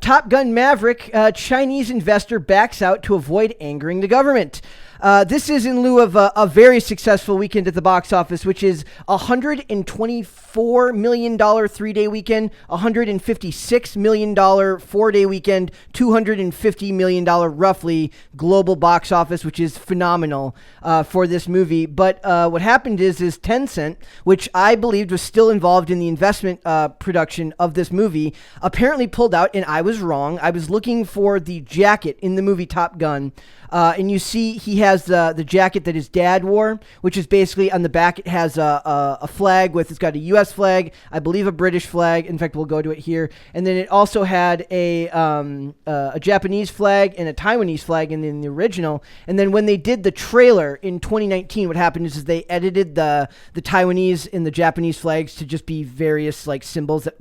Top Gun Maverick, Chinese investor backs out to avoid angering the government. This is in lieu of a very successful weekend at the box office, which is $124 million 3-day weekend, $156 million 4-day weekend, $250 million roughly global box office, which is phenomenal for this movie. But what happened is Tencent, which I believed was still involved in the investment production of this movie, apparently pulled out, and I was wrong. I was looking for the jacket in the movie Top Gun. And you see he has the jacket that his dad wore, which is basically on the back. It has a flag it's got a U.S. flag, I believe a British flag. In fact, we'll go to it here. And then it also had a Japanese flag and a Taiwanese flag in the original. And then when they did the trailer in 2019, what happened is they edited the Taiwanese and the Japanese flags to just be various like symbols that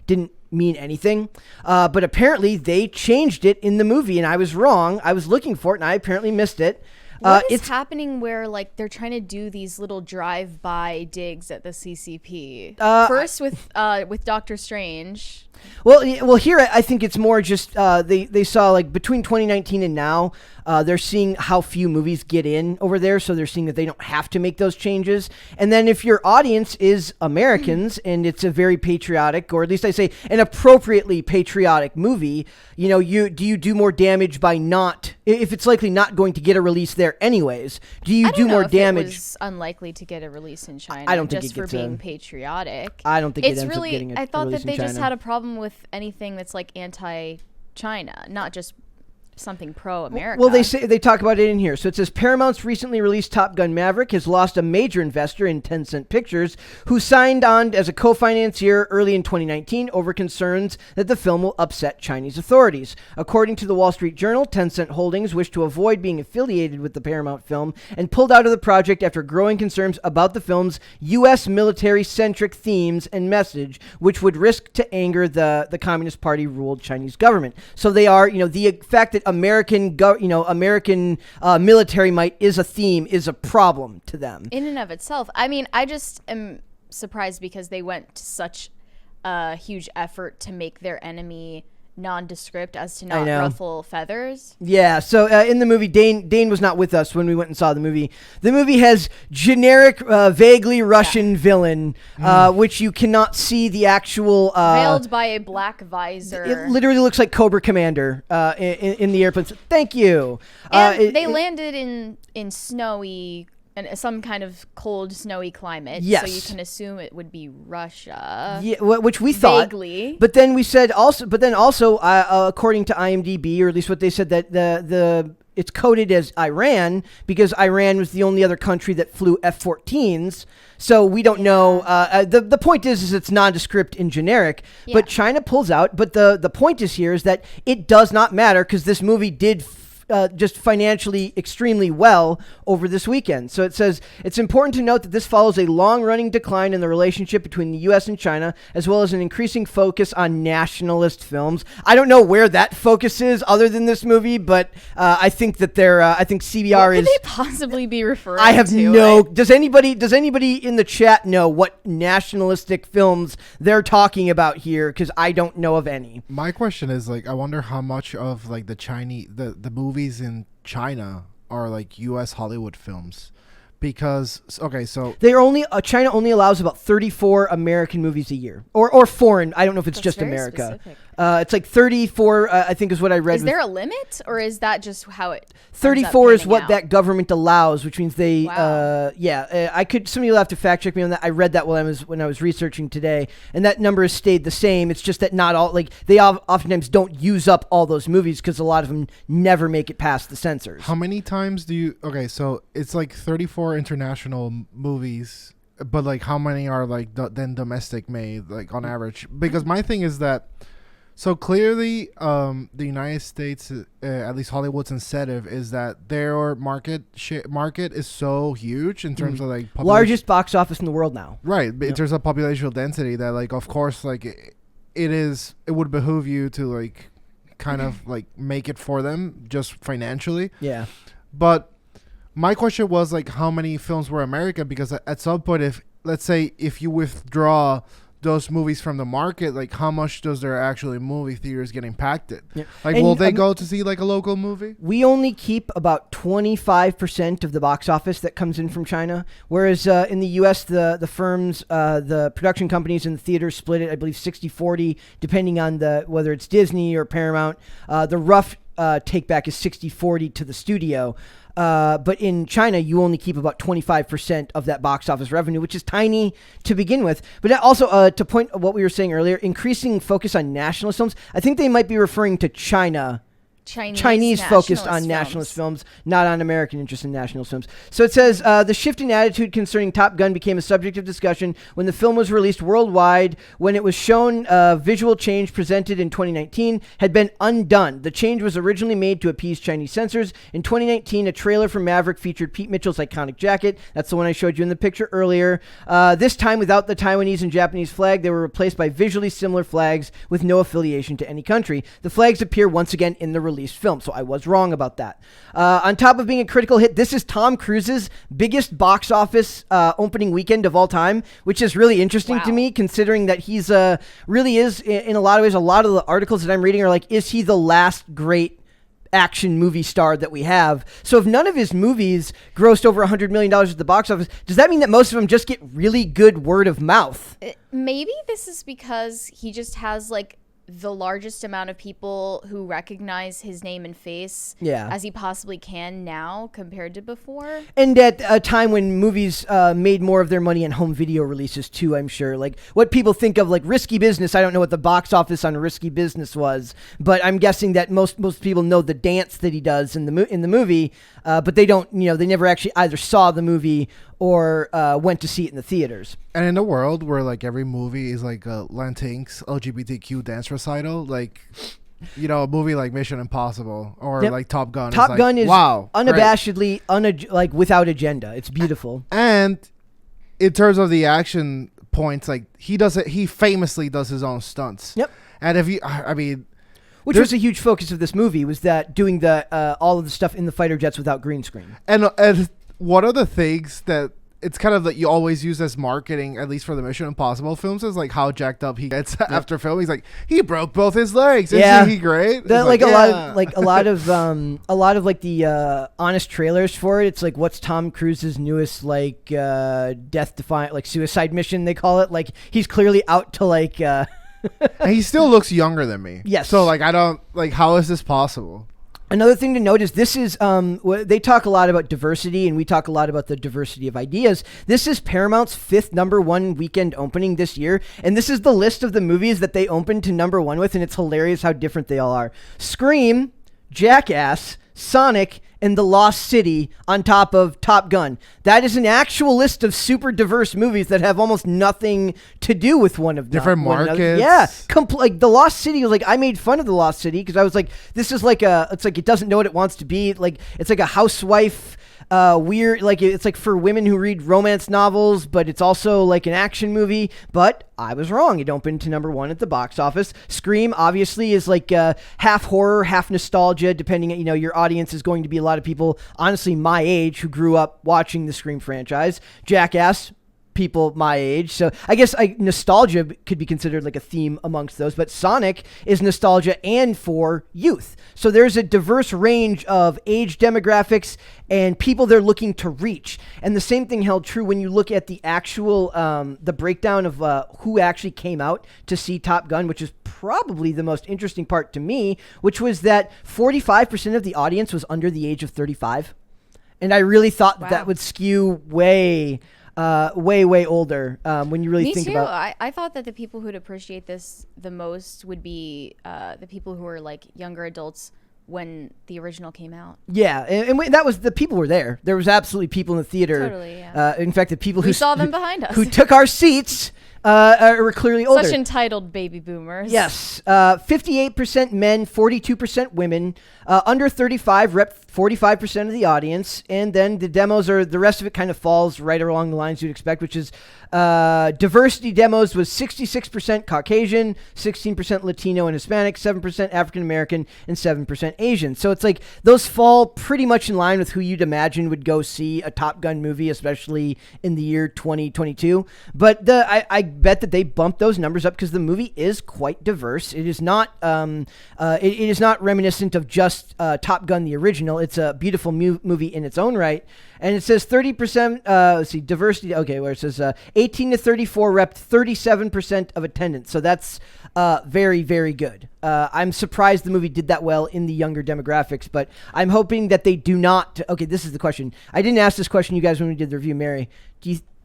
didn't mean anything, but apparently they changed it in the movie, and I was wrong. I was looking for it, and I apparently missed it. What is happening where like they're trying to do these little drive-by digs at the CCP? First with Doctor Strange. Well, here I think it's more just they saw like between 2019 and now. They're seeing how few movies get in over there, so they're seeing that they don't have to make those changes. And then if your audience is Americans and it's a very patriotic, or at least I say an appropriately patriotic movie, you do more damage by not, if it's likely not going to get a release there anyways, do more damage? It was unlikely to get a release in China. I don't think just for being patriotic. I don't think it ends up getting a I thought release that they in China. just had a problem with anything that's like anti-China, not just something pro-America. Well, they talk about it in here. So it says Paramount's recently released Top Gun Maverick has lost a major investor in Tencent Pictures, who signed on as a co-financier early in 2019 over concerns that the film will upset Chinese authorities. According to the Wall Street Journal, Tencent Holdings wished to avoid being affiliated with the Paramount film and pulled out of the project after growing concerns about the film's U.S. military-centric themes and message, which would risk to anger the Communist Party-ruled Chinese government. So they are, the fact that American military might is a theme is a problem to them in and of itself. I mean, I just am surprised because they went to such a huge effort to make their enemy nondescript as to not ruffle feathers. Yeah, so in the movie, Dane was not with us when we went and saw the movie. The movie has generic, vaguely Russian villain, which you cannot see the actual... veiled by a black visor. It literally looks like Cobra Commander in the airplane. Thank you. And they landed in snowy... and some kind of cold, snowy climate. Yes. So you can assume it would be Russia. Yeah, which we thought. Vaguely. But then we said also, according to IMDb, or at least what they said, that it's coded as Iran because Iran was the only other country that flew F-14s. So we don't know. The point is it's nondescript and generic. Yeah. But China pulls out. But the point is here is that it does not matter because this movie did just financially extremely well over this weekend. So it says, it's important to note that this follows a long-running decline in the relationship between the U.S. and China, as well as an increasing focus on nationalist films. I don't know where that focus is other than this movie, but I think that I think CBR What could they possibly be referring to? I have no... Does anybody in the chat know what nationalistic films they're talking about here? Because I don't know of any. My question is, like, I wonder how much of, like, the Chinese... the movies in China are like U.S. Hollywood films, because so China only allows about 34 American movies a year, or foreign. I don't know if it's just America. It's like 34. I think is what I read. Is there a limit, or is that just how it? 34 is what that government allows, which means they. Wow. I could. Somebody will have to fact check me on that. I read that when I was researching today, and that number has stayed the same. It's just that not all they oftentimes don't use up all those movies because a lot of them never make it past the censors. How many times do you? Okay, so it's like 34 international movies, but like how many are like then domestic made, like on average? Because my thing is that. So clearly, the United States, at least Hollywood's incentive, is that their market is so huge in terms of like largest box office in the world now. Right, in terms of populational density, that like of course like it would behoove you to like kind of like make it for them just financially. Yeah, but my question was like how many films were American, because at some point, if let's say if you withdraw those movies from the market, like how much does their actually movie theaters get impacted? Yeah. Like, And, will they go to see like a local movie? We only keep about 25% of the box office that comes in from China, whereas in the U.S., the firms, the production companies and the theaters split it, I believe, 60-40, depending on whether it's Disney or Paramount. The rough take back is 60-40 to the studio. But in China, you only keep about 25% of that box office revenue, which is tiny to begin with. But also, to point what we were saying earlier, increasing focus on nationalist films. I think they might be referring to Chinese focused on nationalist films, not on American interest in nationalist films. So it says, the shift in attitude concerning Top Gun became a subject of discussion when the film was released worldwide. When it was shown, visual change presented in 2019 had been undone. The change was originally made to appease Chinese censors. In 2019, a trailer from Maverick featured Pete Mitchell's iconic jacket. That's the one I showed you in the picture earlier. This time, without the Taiwanese and Japanese flag, they were replaced by visually similar flags with no affiliation to any country. The flags appear once again in the released film, so I was wrong about that. On top of being a critical hit, this is Tom Cruise's biggest box office opening weekend of all time, which is really interesting to me, considering that he's really is, in a lot of ways, a lot of the articles that I'm reading are like, is he the last great action movie star that we have? So if none of his movies grossed over $100 million at the box office, does that mean that most of them just get really good word of mouth? Maybe this is because he just has like the largest amount of people who recognize his name and face as he possibly can now compared to before. And at a time when movies made more of their money in home video releases too, I'm sure. Like what people think of like Risky Business, I don't know what the box office on Risky Business was, but I'm guessing that most people know the dance that he does in the movie, but they don't, they never actually either saw the movie or went to see it in the theaters. And in a world where like every movie is like a Lantinks LGBTQ dance recital, like a movie like Mission Impossible or like Top Gun. Top Gun is wow, unabashedly like without agenda. It's beautiful. And in terms of the action points, like he famously does his own stunts. Yep. And which was a huge focus of this movie, was that doing the all of the stuff in the fighter jets without green screen. And one of the things that it's kind of that you always use as marketing, at least for the Mission Impossible films, is like how jacked up he gets after filming. He's like, he broke both his legs. Isn't he great? A lot of the honest trailers for it. It's like, what's Tom Cruise's newest like death-defying like suicide mission? They call it. Like he's clearly out to like. And he still looks younger than me. Yes. So like I don't like, how is this possible? Another thing to note is this is, they talk a lot about diversity, and we talk a lot about the diversity of ideas. This is Paramount's 5th #1 weekend opening this year, and this is the list of the movies that they opened to #1 with, and it's hilarious how different they all are. Scream, Jackass, Sonic, and The Lost City on top of Top Gun. That is an actual list of super diverse movies that have almost nothing to do with one of them. Different markets. Yeah. Like The Lost City was like, I made fun of The Lost City because I was like, this is like it's like it doesn't know what it wants to be. Like it's like a housewife weird, like it's like for women who read romance novels, but it's also like an action movie. But I was wrong. It opened to #1 at the box office. Scream obviously is like half horror, half nostalgia, depending on, your audience is going to be a lot of people, honestly, my age, who grew up watching the Scream franchise. Jackass, people my age. So I guess nostalgia could be considered like a theme amongst those, but Sonic is nostalgia and for youth. So there's a diverse range of age demographics and people they're looking to reach. And the same thing held true when you look at the actual, the breakdown of who actually came out to see Top Gun, which is probably the most interesting part to me, which was that 45% of the audience was under the age of 35. And I really thought that would skew way older when you really think about it. Me too. I thought that the people who'd appreciate this the most would be the people who were like younger adults when the original came out. Yeah, and that was, the people were there. There was absolutely people in the theater. Totally, yeah. In fact, the people who saw them behind us, who took our seats, were clearly older. Such entitled baby boomers. Yes. 58% men, 42% women. Under 35 rep 45% of the audience. And then the demos the rest of it kind of falls right along the lines you'd expect, which is diversity demos was 66% Caucasian, 16% Latino and Hispanic, 7% African American, and 7% Asian. So it's like those fall pretty much in line with who you'd imagine would go see a Top Gun movie, especially in the year 2022. But I bet that they bumped those numbers up because the movie is quite diverse. It is not it is not reminiscent of just Top Gun the original. It's a beautiful movie in its own right. And it says 30%, let's see, diversity, okay, where it says 18 to 34 repped 37% of attendance. So that's very, very good. I'm surprised the movie did that well in the younger demographics, but I'm hoping that they do not. Okay, this is the question. I didn't ask this question, you guys, when we did the review. Mary,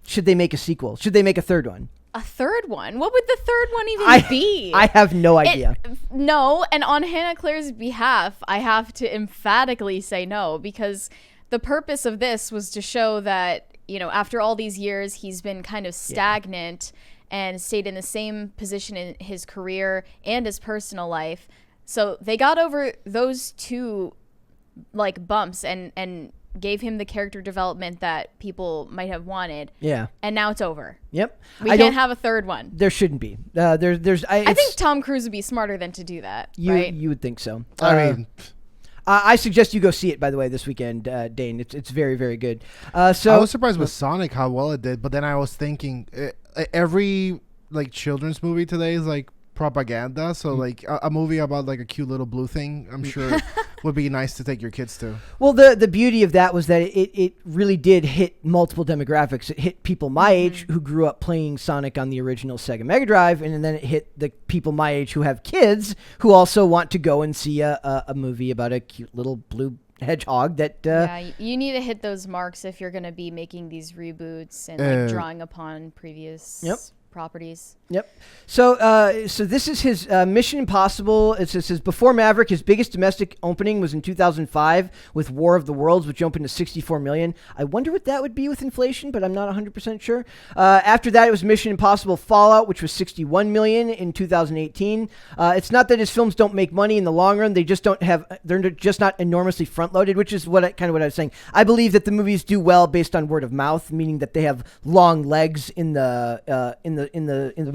should they make a sequel? Should they make a third one? A third one? What would the third one even be? I have no idea. No, and on Hannah Claire's behalf, I have to emphatically say no, because the purpose of this was to show that, after all these years, he's been kind of stagnant and stayed in the same position in his career and his personal life. So they got over those two bumps and gave him the character development that people might have wanted. Yeah. And now it's over. Yep. We can't have a third one. There shouldn't be. I think Tom Cruise would be smarter than to do that. Right? You would think so. I mean, I suggest you go see it, by the way, this weekend, Dane. It's very, very good. So I was surprised with Sonic how well it did, but then I was thinking every children's movie today is propaganda. So a movie about a cute little blue thing, I'm sure would be nice to take your kids to. Well, the beauty of that was that it really did hit multiple demographics. It hit people my age who grew up playing Sonic on the original Sega Mega Drive, and then it hit the people my age who have kids who also want to go and see a movie about a cute little blue hedgehog that you need to hit those marks if you're going to be making these reboots and drawing upon previous properties. Yep. So this is his Mission Impossible. It says before Maverick, his biggest domestic opening was in 2005 with War of the Worlds, which opened to 64 million. I wonder what that would be with inflation, but I'm not 100% sure. After that, it was Mission Impossible Fallout, which was 61 million in 2018. It's not that his films don't make money in the long run; they're just not enormously front loaded, which is what I was saying. I believe that the movies do well based on word of mouth, meaning that they have long legs in the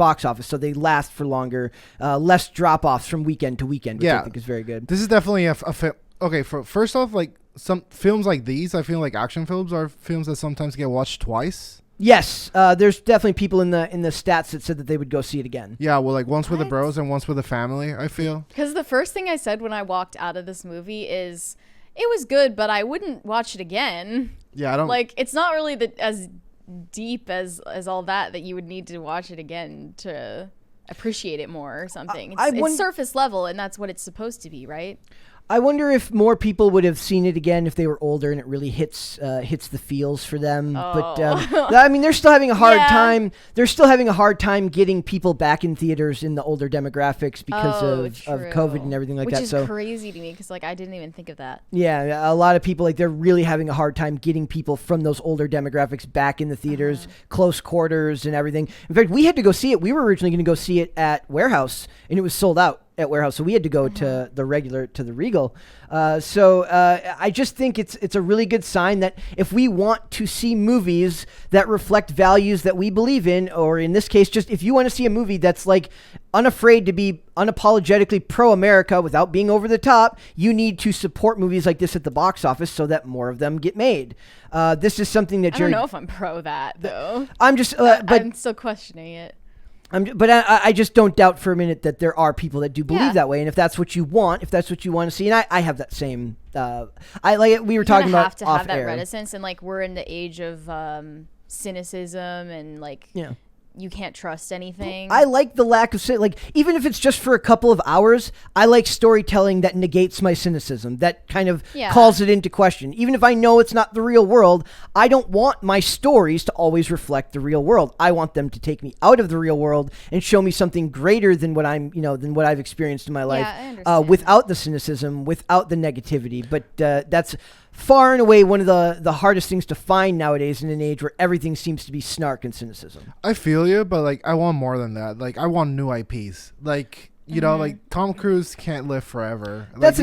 box office, so they last for longer, less drop-offs from weekend to weekend, which I think is very good. This is definitely a film. Okay, first off, some films like these, I feel like action films are films that sometimes get watched twice. Yes, there's definitely people in the stats that said that they would go see it again. Yeah, well, once with the bros and once with the family, I feel. Because the first thing I said when I walked out of this movie is, it was good, but I wouldn't watch it again. Yeah, I don't... it's not really as deep as all that you would need to watch it again to appreciate it more or something. It's surface level, and that's what it's supposed to be, right? I wonder if more people would have seen it again if they were older and it really hits the feels for them. Oh. But I mean, they're still having a hard time. They're still having a hard time getting people back in theaters in the older demographics because of COVID and everything like that. Which is crazy to me because I didn't even think of that. Yeah, a lot of people they're really having a hard time getting people from those older demographics back in the theaters, close quarters and everything. In fact, we had to go see it. We were originally going to go see it at Warehouse, and it was sold out at Warehouse, so we had to go to the Regal. So I just think it's a really good sign that if we want to see movies that reflect values that we believe in, or in this case, just if you want to see a movie that's unafraid to be unapologetically pro-America without being over the top, you need to support movies like this at the box office so that more of them get made. This is something that I don't know if I'm pro that though. I'm just, but I'm still questioning it. But I just don't doubt for a minute that there are people that do believe that way, and if that's what you want, to see, and I have that same. We were talking about have to have that reticence, and we're in the age of cynicism and you can't trust anything. I like the lack of even if it's just for a couple of hours, I like storytelling that negates my cynicism, that kind of calls it into question. Even if I know it's not the real world, I don't want my stories to always reflect the real world. I want them to take me out of the real world and show me something greater than what than what I've experienced in my life, without the cynicism, without the negativity. But that's far and away one of the hardest things to find nowadays in an age where everything seems to be snark and cynicism. I feel you, but I want more than that. I want new IPs. Tom Cruise can't live forever. And that's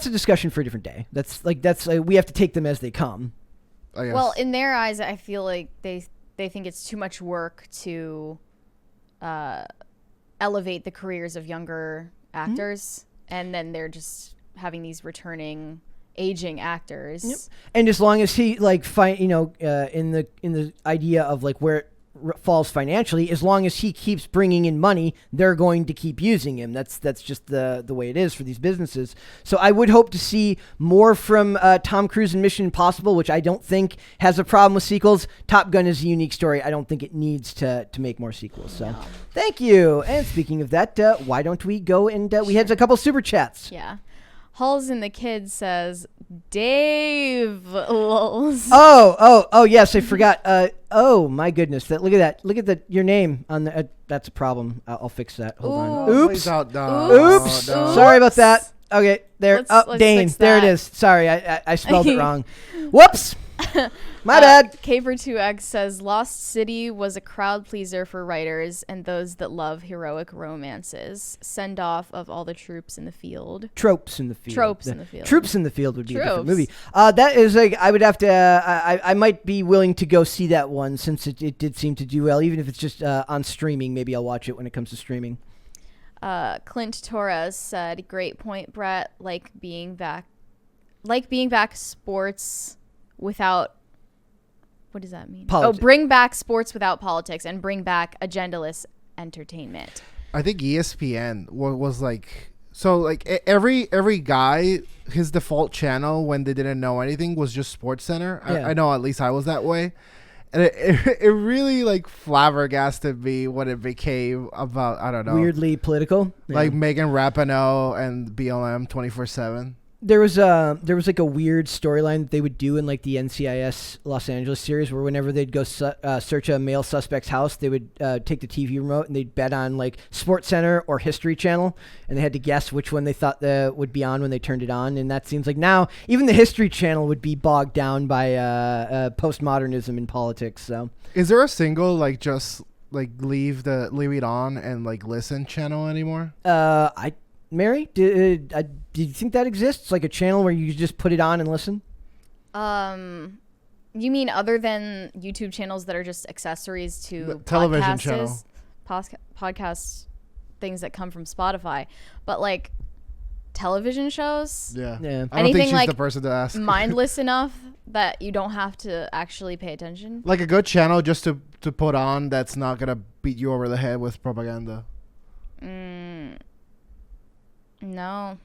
a discussion for a different day. That's we have to take them as they come. I guess. Well, in their eyes, I feel like they think it's too much work to elevate the careers of younger actors, and then they're just having these returning aging actors. Yep. And as long as he in the idea of where falls financially, as long as he keeps bringing in money, they're going to keep using him. That's just the way it is for these businesses. So I would hope to see more from Tom Cruise in Mission Impossible, which I don't think has a problem with sequels. Top Gun is a unique story. I don't think it needs to make more sequels. So thank you. And speaking of that, why don't we go and we had a couple super chats. Yeah. Halls and the Kid says, Dave. Lols. Oh, yes, I forgot. Oh my goodness! Look at that. Your name on the. That's a problem. I'll fix that. Hold on. Oops. Oops. Sorry about that. Okay, there. Let's Dane. fix There it that. is. Sorry, I spelled it wrong. Whoops. My bad. Caper2X says Lost City was a crowd pleaser for writers and those that love heroic romances. Send off of all the troops in the field. Tropes in the field. Troops in the field. Troops in the Field would be a different movie. That is like, I would have to. I might be willing to go see that one since it did seem to do well, even if it's just on streaming. Maybe I'll watch it when it comes to streaming. Clint Torres said, "Great point, Brett. Like being back sports without." What does that mean? Politics. Oh, bring back sports without politics and bring back agendaless entertainment. I think ESPN was like, so like every guy, his default channel when they didn't know anything was just Sports Center. Yeah. I know at least I was that way. And it really like flabbergasted me when it became about, I don't know. Weirdly political. Like Megan Rapinoe and BLM 24/7. There was like a weird storyline that they would do in like the NCIS Los Angeles series where whenever they'd go search a male suspect's house, they would take the TV remote and they'd bet on like Sports Center or History Channel, and they had to guess which one they thought would be on when they turned it on. And that seems like now even the History Channel would be bogged down by postmodernism in politics. So is there a single like just like leave it on and like listen channel anymore? Mary, do you think that exists? Like a channel where you just put it on and listen? You mean other than YouTube channels that are just accessories to The television channel. Podcast things that come from Spotify, but like television shows? Yeah. Yeah. I don't think Anything she's like the person to ask. mindless enough that you don't have to actually pay attention. Like a good channel just to put on that's not going to beat you over the head with propaganda. No.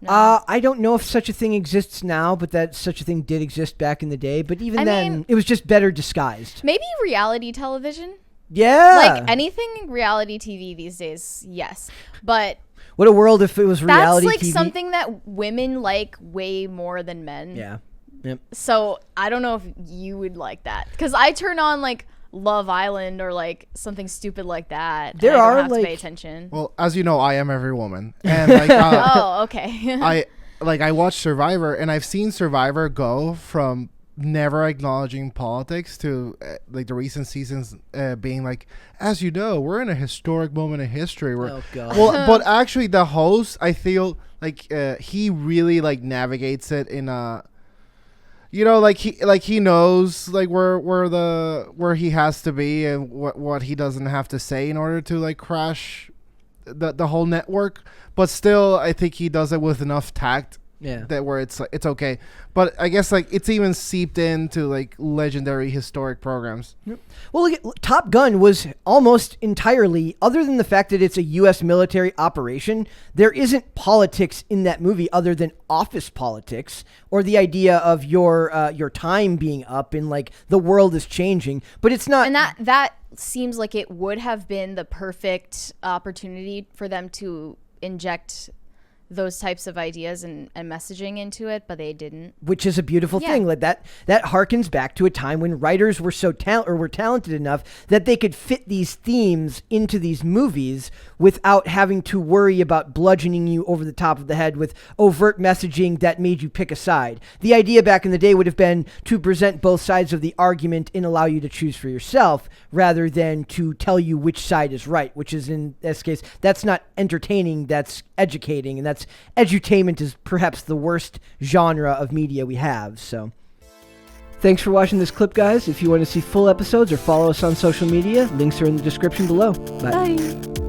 I don't know if such a thing exists now, but that such a thing did exist back in the day. But even then, it was just better disguised. Maybe reality television. Yeah. Like anything reality TV these days, yes. But what a world if it was reality that's like TV. something that women like way more than men. Yeah. Yep. So I don't know if you would like that. Because I turn on like Love Island or like something stupid like that. There and I are, don't have like- to pay attention. Well, as you know, I am every woman. And like Oh, okay. I watched Survivor, and I've seen Survivor go from never acknowledging politics to like the recent seasons being like, as you know, we're in a historic moment in history. Oh, God. Well, but actually, the host, I feel like he really like navigates it in a, you know, like he knows like where he has to be and what he doesn't have to say in order to like crash the whole network. But still, I think he does it with enough tact. Yeah. That where it's okay, but I guess like it's even seeped into like legendary historic programs. Yep. Well, look at Top Gun was almost entirely, other than the fact that it's a U.S. military operation, there isn't politics in that movie other than office politics or the idea of your time being up and like the world is changing. But it's not. And that seems like it would have been the perfect opportunity for them to inject those types of ideas and messaging into it, but they didn't. Which is a beautiful thing. Like that harkens back to a time when writers were so were talented enough that they could fit these themes into these movies without having to worry about bludgeoning you over the top of the head with overt messaging that made you pick a side. The idea back in the day would have been to present both sides of the argument and allow you to choose for yourself rather than to tell you which side is right, which is in this case, that's not entertaining, that's educating, and that's edutainment is perhaps the worst genre of media we have. So thanks for watching this clip, guys. If you want to see full episodes or follow us on social media, links are in the description below. Bye. Bye.